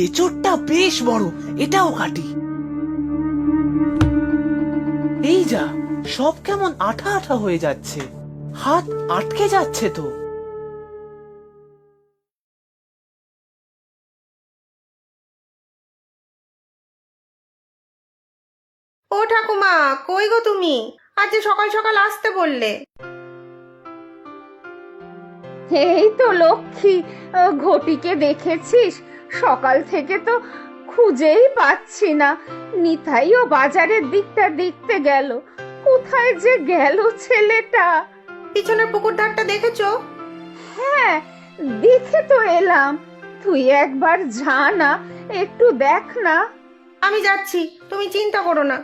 এঁচোড়টা বেশ বড়, এটাও কাটি। এই যা, সব কেমন আঠা আঠা হয়ে যাচ্ছে, হাত আটকে যাচ্ছে তো। ও ঠাকুমা, কই গো তুমি? আজ যে সকাল সকাল আসতে বললে। এই তো লক্ষ্মী, ঘটিকে দেখেছিস? সকাল থেকে তো খুঁজেই পাচ্ছি না। নিতাইও বাজারের দিকটা দেখতে গেল, কোথায় যে গেল ছেলেটা। পিছনের পুকুর ধারটা দেখেছো? হ্যাঁ, দেখে তো এলাম। তুই একবার যা না, একটু দেখ না। আমি যাচ্ছি, তুমি চিন্তা করো না।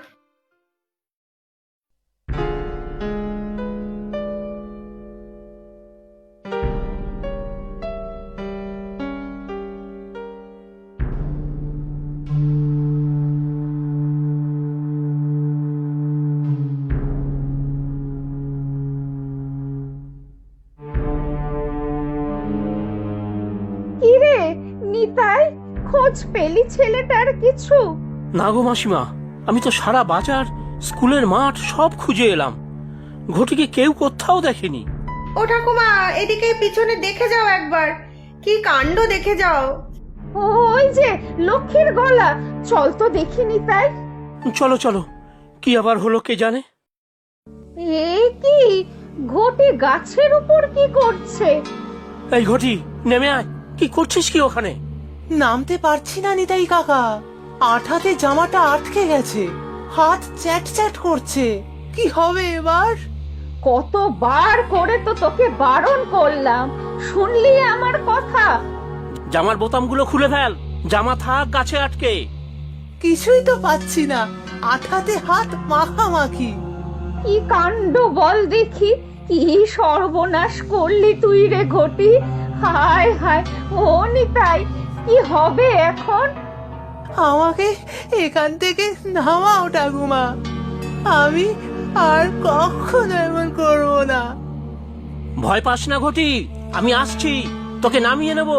কিরে নিতাই, খোঁজ পেলি ছেলেটার কিছু? না গো মাসিমা, আমি তো সারা বাজার, স্কুলের মাঠ সব খুঁজে এলাম, ঘটিকে কেউ কোথাও দেখেনি। ও ঠাকুমা, এদিকে পিছনে দেখে যাও একবার, কি কাণ্ড দেখে যাও। ওই যে লক্ষ্মীর গলা, চল তো দেখি নিতাই। চলো চলো, কি আবার হলো কে জানে। এ কি, ঘটি গাছের উপর কি করছে? এই ঘটি, নেমে আয়, কি করছিস কি ওখানে? নামতে পারছি না নিতাই কাকা, আঠাতে জামাটা আটকে গেছে, হাত চ্যাট চ্যাট করছে। কি হবে এবার? কতবার করে তো তোকে বারণ করলাম, শুনলি আমার কথা? জামার বোতামগুলো খুলে ফেল, জামা থাক গাছে আটকে। কিছুই তো পাচ্ছি না, আঠাতে হাত মাখামাখি। কি কাণ্ড বল দেখি, কি সর্বনাশ করলি তুই রে ঘটি। হায় হায়, ও নিতাই, কি হবে এখন? আমাকে এখান থেকে নামাও ঠাকুমা, আমি আর কখনো এমন করবো না। ভয় পাস না ঘটি, আমি আসছি, তোকে নামিয়ে নেব।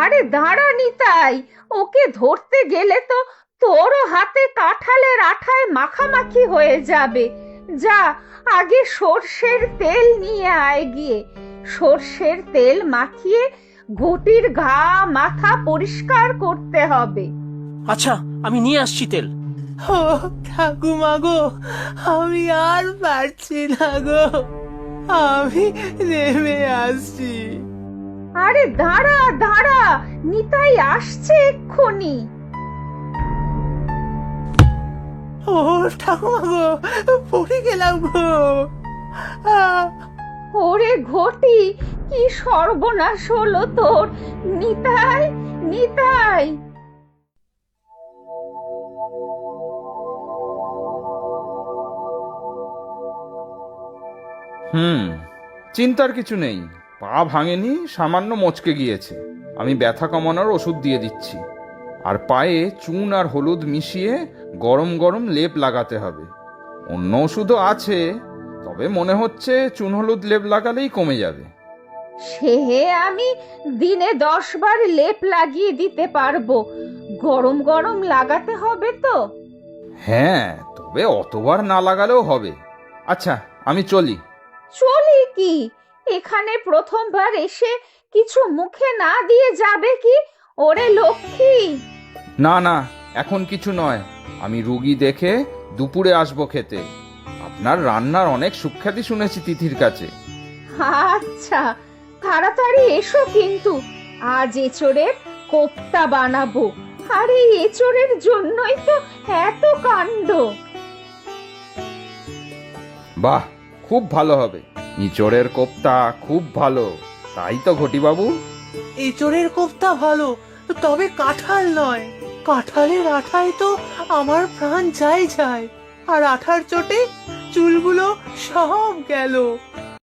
আরে দাঁড়া নিতাই, ওকে ধরতে গেলে তো তোরও হাতে কাঁঠালের আঠায় মাখামাখি হয়ে যাবে। যা, আগে সর্ষের তেল নিয়ে আয় গিয়ে। সর্ষের তেল মাখিয়ে ঘটির ঘা মাথা পরিষ্কার করতে হবে। আচ্ছা, আমি নিয়ে আসছি তেল। ও ঠাকুমা গো, আমি আর পারছি না গো, আমি নেমে আসছি। আরে দাঁড়া দাঁড়া, নিতাই আসছে এক্ষুনি। ও ঠাকুমা গো, পড়ে গেলাম গো। ওরে ঘটি, কি সর্বনাশ হলো তোর! নিতাই, নিতাই! চিন্তার কিছু নেই, পা ভাঙেনি, সামান্য মচকে গিয়েছে। আমি ব্যথা কমানোর ওষুধ দিয়ে দিচ্ছি, আর পায়ে চুন আর হলুদ মিশিয়ে গরম গরম লেপ লাগাতে হবে। অন্য ওষুধও আছে, তবে মনে হচ্ছে চুন হলুদ লেপ লাগালেই কমে যাবে। সে আমি দিনে 10 বার লেপ লাগিয়ে দিতে পারবো, গরম গরম লাগাতে হবে তো? হ্যাঁ, তবে অতবার না লাগালেও হবে। আচ্ছা, আমি চলি। চলি কি? এখানে প্রথমবার এসে কিছু মুখে না দিয়ে যাবে কি? ওরে লক্ষ্মী! না না, এখন কিছু নয়, আমি রুগী দেখে দুপুরে আসবো খেতে। আপনার রান্নার অনেক সুখ্যাতি শুনেছি তিথির কাছে। আচ্ছা, তাড়াতাড়ি এসো কিন্তু, আজ এঁচোড়ের কোপ্তা বানাবো। আর এই এঁচোড়ের জন্যই তো এত কাণ্ড। বাহ, খুব ভালো হবে, ইঁচড়ের কোপ্তা খুব ভালো। তাই তো ঘটিবাবু। এঁচোড়ের কোফতা ভালো, তবে কাঁঠাল নয়। কাঁঠালের আঠায় তো আমার প্রাণ যায় যায়, আর আঠার চোটে চুলগুলো সব গেল।